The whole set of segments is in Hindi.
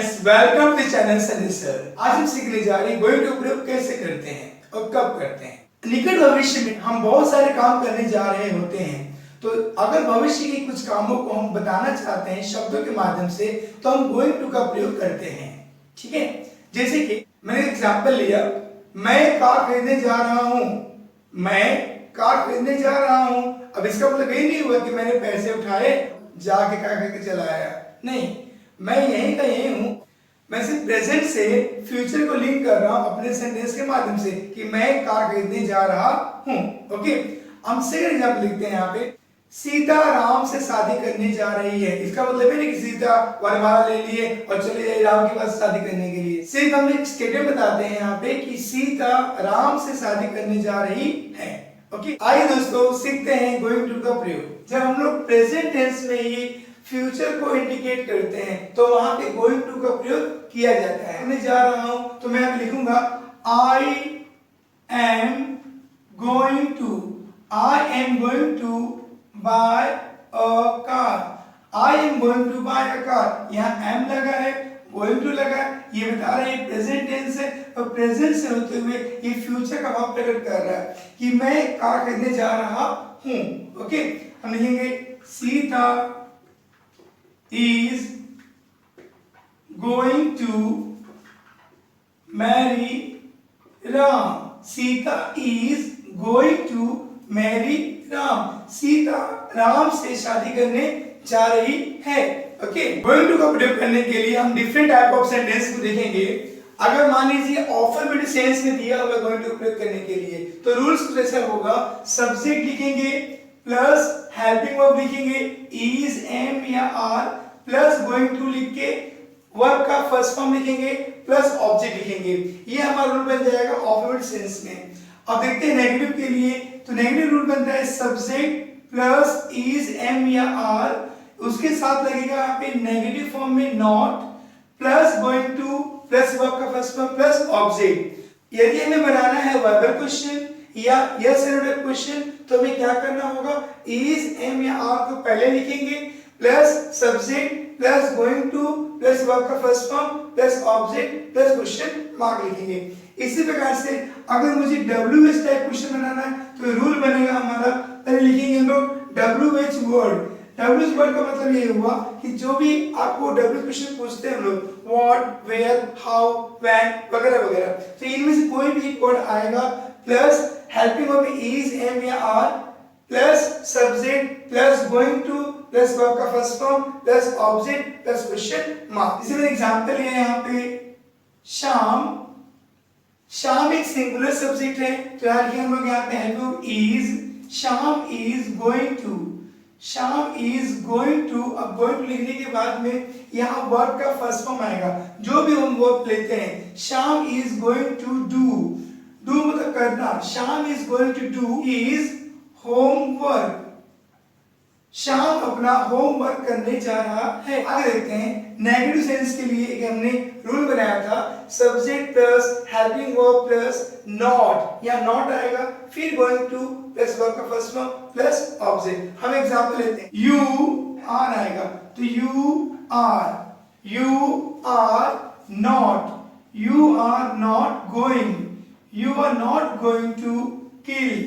Friends, welcome to channel Sunny sir. आज हम सीखने जा रहे हैं गोइंग टू प्रयोग कैसे करते हैं और कब करते हैं। निकट भविष्य में हम बहुत सारे काम करने जा रहे होते हैं, तो अगर भविष्य के कुछ कामों को हम बताना चाहते हैं शब्दों के माध्यम से, तो हम गोइंग टू का प्रयोग करते हैं। ठीक है, जैसे कि मैंने एग्जाम्पल लिया, मैं कार खरीदने जा रहा हूँ। मैं कार खरीदने जा रहा हूँ। अब इसका मतलब ये नहीं हुआ कि मैंने पैसे उठाए जाके कार खरीद के चला आया, नहीं, मैं यहीं का यहीं हूं। मैं सिर्फ प्रेजेंट से फ्यूचर को लिंक कर रहा हूं अपने सेंटेंस के माध्यम से कि मैं कार खरीदने जा रहा हूं। ओके, हम सेकंड एग्जांपल लिखते हैं यहाँ पे, सीता राम से शादी करने जा रही है। इसका मतलब है नहीं कि सीता वरमाला ले लिए और चले जाए राम के पास शादी करने के लिए। सिर्फ हम एक स्टेटमेंट बताते हैं यहाँ पे कि सीता राम से शादी करने जा रही है। ओके, आइए दोस्तों सीखते हैं गोइंग टू का प्रयोग। जब हम लोग प्रेजेंट टेंस में ही फ्यूचर को इंडिकेट करते हैं तो वहां पे गोइंग टू का प्रयोग किया जाता है। मैं जा रहा हूं तो मैं अब लिखूंगा I am going to buy a car. I am going to buy a car. यहाँ एम लगा है, गोइंग टू लगा है, ये बता रहा है प्रेजेंट टेंस है और प्रेजेंट से होते हुए ये फ्यूचर का भाव प्रकट कर रहा है कि मैं कार खरीदने जा रहा हूं। ओके, हम लिखेंगे Sita is going to marry Ram. Sita is going to marry Ram. Sita Ram से शादी करने जा रही है। ओके, गोइंग टू का प्रयोग करने के लिए हम डिफरेंट टाइप ऑफ सेंटेंस को देखेंगे। अगर मान लीजिए ऑफर्मेटिव सेंस में दिया हुआ गोइंग टू प्रयोग करने के लिए, तो रूल्स कुछ ऐसा होगा, सब्जेक्ट लिखेंगे प्लस हेल्पिंग वर्ब लिखेंगे, इज, एम या आर, प्लस गोइंग टू लिख के वर्ब का फर्स्ट फॉर्म लिखेंगे प्लस ऑब्जेक्ट लिखेंगे। ये हमारा रूल बन जाएगा ऑफर्मेटिव सेंस में। अब देखते हैं नेगेटिव के लिए, तो नेगेटिव रूल बनता है सब्जेक्ट प्लस इज, एम या आर, उसके साथ लगेगा यहाँ पे नेगेटिव फॉर्म में not, plus going to plus verb का फर्स्ट फॉर्म प्लस ऑब्जेक्ट। यदि हमें बनाना है वर्बल क्वेश्चन या यस और नो क्वेश्चन, तो हमें क्या करना होगा, इज, एम या आर को पहले लिखेंगे plus subject plus going to plus verb का first form plus object plus question mark लिखेंगे। इसी प्रकार से अगर मुझे WH टाइप क्वेश्चन बनाना है तो रूल बनेगा हमारा, पहले लिखेंगे हम लोग WH वर्ड। WH वर्ड का मतलब ये हुआ कि जो भी आपको WH क्वेश्चन पूछते हैं हम लोग, व्हाट, वेयर, हाउ, व्हेन वगैरह वगैरह, तो इनमें से कोई भी एक वर्ड आएगा प्लस हेल्पिंग वर्ब में इज, एम या are, plus subject plus going to plus verb का first form plus object plus question mark. इसी में एग्जांपल है यहाँ पे शाम। शाम एक सिंगुलर सब्जेक्ट है, तो यहाँ लिखेंगे हम लोग यहाँ पे हेल्पिंग वर्ब इज, शाम इज गोइंग टू, शाम इज गोइंग टू। अब गोइंग टू लिखने के बाद में यहाँ वर्ब का फर्स्ट फॉर्म आएगा, जो भी हम वर्ब लेते हैं। शाम इज गोइंग टू डू मतलब करना, Sham is going to do is homework, Sham अपना होमवर्क करने जा रहा है। आगे देखते हैं नेगेटिव सेंस के लिए एक हमने रूल बनाया था, subject plus helping verb plus not, या नॉट आएगा फिर गोइंग टू प्लस वर्ब का फर्स्ट फॉर्म प्लस ऑब्जेक्ट। हम एग्जांपल लेते हैं, यू आर आएगा, तो you are not going, you are not going to kill,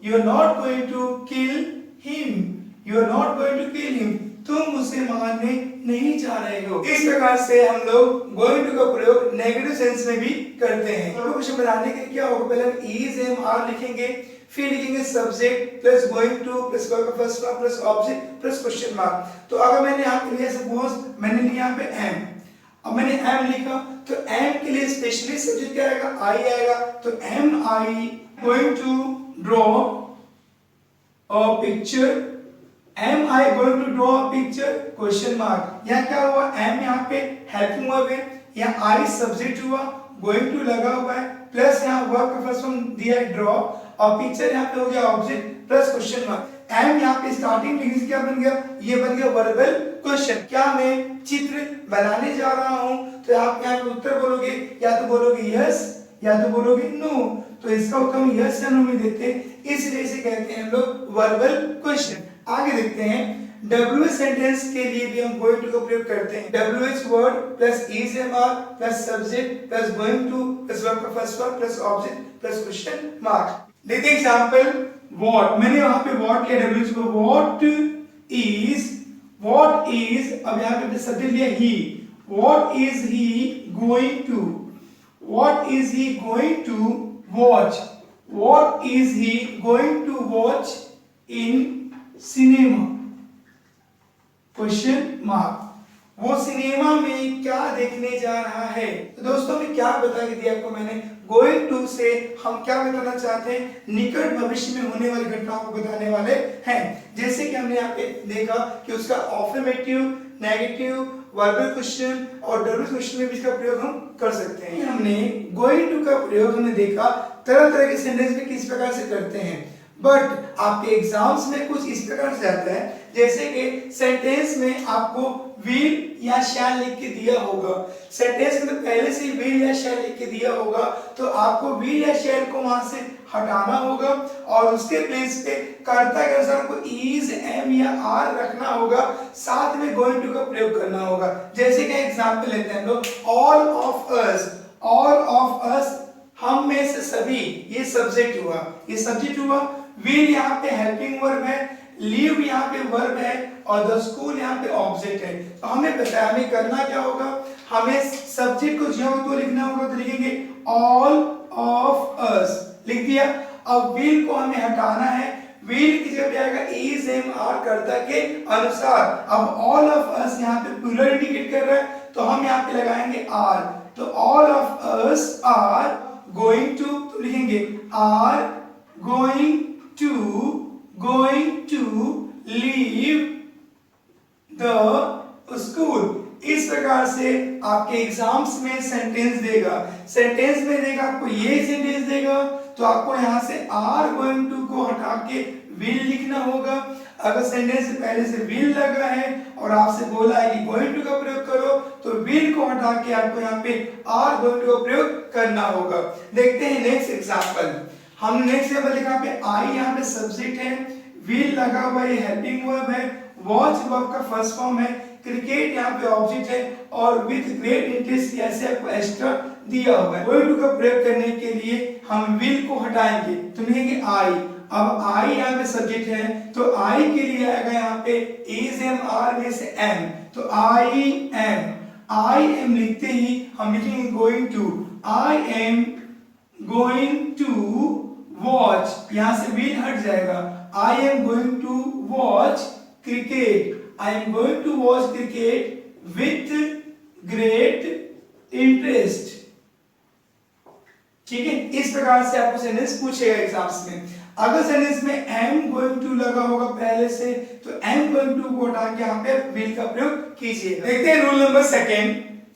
you are not going to kill him, you are not going to kill him, तुम उसे मारने नहीं जा रहे हो। इस प्रकार से हम लोग गोइंग टू का प्रयोग नेगेटिव सेंस में भी करते हैं। तो कुछ बनाने के लिए क्या होगा, पहले हम इज, एम, आर लिखेंगे, फिर लिखेंगे subject plus going to plus verb का first form plus object plus question mark. तो अगर मैंने यहाँ पे लिया, सपोज मैंने लिया यहाँ पे एम, अब मैंने एम लिखा तो एम के लिए स्पेशली सब्जेक्ट क्या आएगा, आई आएगा, तो am I going to draw a picture, am I going to draw a picture question mark. यहाँ क्या हुआ, एम यहाँ पे हेल्पिंग वर्ब है, यहाँ आई सब्जेक्ट हुआ, गोइंग टू लगा हुआ है, प्लस यहाँ वर्ब का फर्स्ट फॉर्म दिया है ड्रॉ, और पिक्चर यहाँ पे हो गया object plus question mark. Am यहाँ पे स्टार्टिंग डिग्री क्या बन गया, ये बन गया वर्बल क्वेश्चन। क्या मैं चित्र बनाने जा रहा हूं, तो आप यहाँ पे उत्तर बोलोगे, या तो बोलोगे यस या तो बोलोगे नो, तो इसका उत्तर हम यस या नो में देते हैं, इसलिए इसे कहते हैं हम लोग वर्बल क्वेश्चन। आगे देखते हैं WH सेंटेंस के लिए भी हम गोइंग टू का प्रयोग करते हैं। WH word plus is am are plus subject plus going to plus verb का first form plus object plus question mark. देखते हैं एग्जांपल व्हाट, मैंने वहां पे व्हाट लिया WH को, व्हाट इज अब यहाँ पे सब्जेक्ट लिया he, what is he going to, what is he going to watch, what is he going to watch in cinema question mark. वो सिनेमा में क्या देखने जा रहा है। तो दोस्तों मैं क्या बता के दिया आपको मैंने, गोइंग टू से हम क्या बताना चाहते हैं, निकट भविष्य में होने वाली घटनाओं को बताने वाले हैं। जैसे कि हमने यहाँ पे देखा कि उसका अफर्मेटिव, नेगेटिव, वर्बल क्वेश्चन और डब्ल्यू क्वेश्चन में भी इसका प्रयोग हम कर सकते हैं। हमने गोइंग टू का प्रयोग हमने देखा तरह तरह के सेंटेंस में किस प्रकार से करते हैं, बट आपके एग्जाम्स में कुछ इस प्रकार से आता है जैसे कि सेंटेंस में आपको विल या शैल लिख के दिया होगा, सेंटेंस में पहले से ही विल या शैल लिख के दिया होगा तो आपको विल या शैल को वहां से हटाना होगा और उसके प्लेस पे कर्ता के अनुसार को इज, एम या आर रखना होगा, साथ में गोइंग टू का प्रयोग करना होगा। जैसे कि एग्जांपल लेते हैं हम लोग, ऑल ऑफ अस हम में से सभी, ये सब्जेक्ट हुआ, ये सब्जेक्ट हुआ, विल यहाँ पे हेल्पिंग वर्ब है, लीव यहाँ पे वर्ब है और द स्कूल यहाँ पे ऑब्जेक्ट है। तो हमें बताया हमें करना क्या होगा, हमें सब्जेक्ट को जो तो लिखना होगा तो लिखेंगे ऑल ऑफ अस, लिख दिया। अब विल को हमें हटाना है, विल की जगह आएगा इज, एम, आर कर्ता के अनुसार। अब ऑल ऑफ अस यहाँ पे प्लूरल इंडिकेट कर रहा है तो हम यहाँ पे लगाएंगे आर, तो all of us are going to, तो लिखेंगे are going to leave the school. इस प्रकार से आपके एग्जाम्स में सेंटेंस देगा, सेंटेंस में देगा आपको ये सेंटेंस देगा तो आपको यहाँ से आर गोइंग टू को हटा के विल लिखना होगा। अगर सेंटेंस से पहले से विल लगा है और आपसे बोला है कि गोइंग टू का प्रयोग करो तो विल को हटा के आपको यहाँ पे आर गोइंग टू का प्रयोग करना होगा। देखते हैं नेक्स्ट एग्जांपल, हमने नेक्स्ट एग्जांपल लिखा पे आई यहाँ पे सब्जेक्ट है, विल लगा हुआ है, हेल्पिंग वर्ब है, वॉच वर्ब का फर्स्ट फॉर्म है, क्रिकेट यहाँ पे ऑब्जेक्ट है और विद ग्रेट इंटरेस्ट ऐसे आपको एक्स्ट्रा दिया हुआ है। गोइंग टू का प्रयोग करने के लिए हम विल को हटाएंगे तो लिखेंगे आई। अब आई यहाँ पे सब्जेक्ट है तो आई के लिए आएगा यहाँ पे इज, एम, आर में से एम, तो आई एम लिखते ही हम लिखेंगे going to, I am going to watch, यहाँ से विल हट जाएगा, I am going to watch cricket, I am going to watch cricket with great interest। ठीक है, इस प्रकार से आपको सेंटेंस पूछेगा एग्जाम्स में। अगर सेंटेंस में am going to लगा होगा पहले से तो am going to को हटा के यहाँ पे will का प्रयोग कीजिए। देखते हैं रूल नंबर सेकेंड,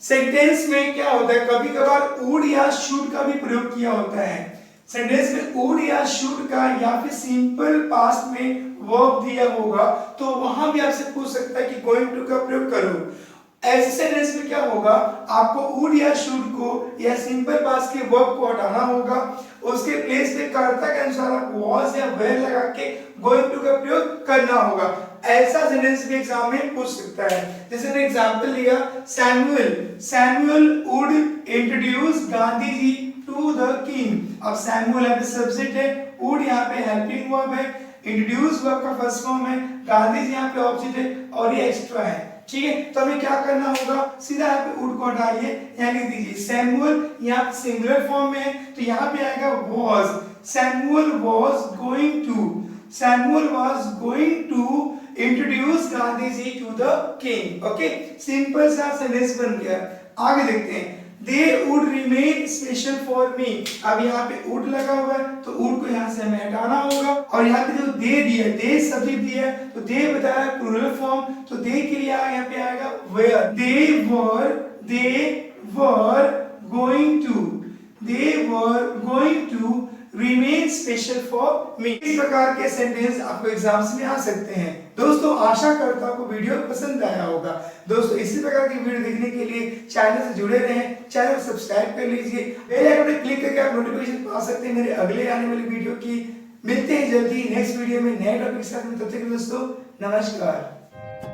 सेंटेंस में क्या होता है, कभी कभार would या should का भी प्रयोग किया होता है। सेंटेंस में would या should का या फिर सिंपल पास्ट में वर्ब दिया होगा तो वहां भी आपसे पूछ सकता है कि गोइंग टू का प्रयोग करो। ऐसे सेंटेंस में क्या होगा, आपको वुड या शुड को या सिंपल पास्ट के वर्ब को हटाना होगा, उसके प्लेस पे कर्ता के अनुसार आप वाज या वेयर लगा के गोइंग टू का प्रयोग करना होगा। ऐसा सेंटेंस भी एग्जाम में पूछ सकता है। जैसे मैंने एग्जांपल लिया, Samuel would introduce Gandhi ji to the king. अब सैमुअल यहाँ पे सब्जेक्ट है, वुड यहाँ पे हेल्पिंग वर्ब है, इंट्रोड्यूस वर्ब का फर्स्ट फॉर्म है, गांधी जी यहाँ पे ऑब्जेक्ट है और ये एक्स्ट्रा है। ठीक है, तो हमें क्या करना होगा, सीधा यहाँ पे वुड को हटाइए, यहाँ लिख दीजिए सैमुअल, यहाँ पे सिंगुलर फॉर्म में है तो यहाँ पे आएगा was, Samuel was going to introduce Gandhi ji to the king. Okay, simple सा सेंटेंस बन गया। आगे देखते हैं, They would remain special for me। अब यहाँ पे would लगा हुआ है तो would को यहाँ से हमें हटाना होगा और यहाँ पे जो they दिया है, they सब्जेक्ट दिया है तो they बताया प्लूरल फॉर्म तो they के लिए यहाँ पे आएगा were। They were going to remain special for me। इस प्रकार के सेंटेंस आपको एग्जाम्स में आ सकते हैं। दोस्तों आशा करता हूं आपको वीडियो पसंद आया होगा। दोस्तों इसी प्रकार की वीडियो देखने के लिए चैनल से जुड़े रहें, चैनल को सब्सक्राइब कर लीजिए, बेल आइकन पर क्लिक करके आप नोटिफिकेशन पा सकते हैं मेरे अगले आने वाली वीडियो की। मिलते हैं जल्दी नेक्स्ट वीडियो में नए टॉपिक के साथ में। तब तक के लिए दोस्तों नमस्कार।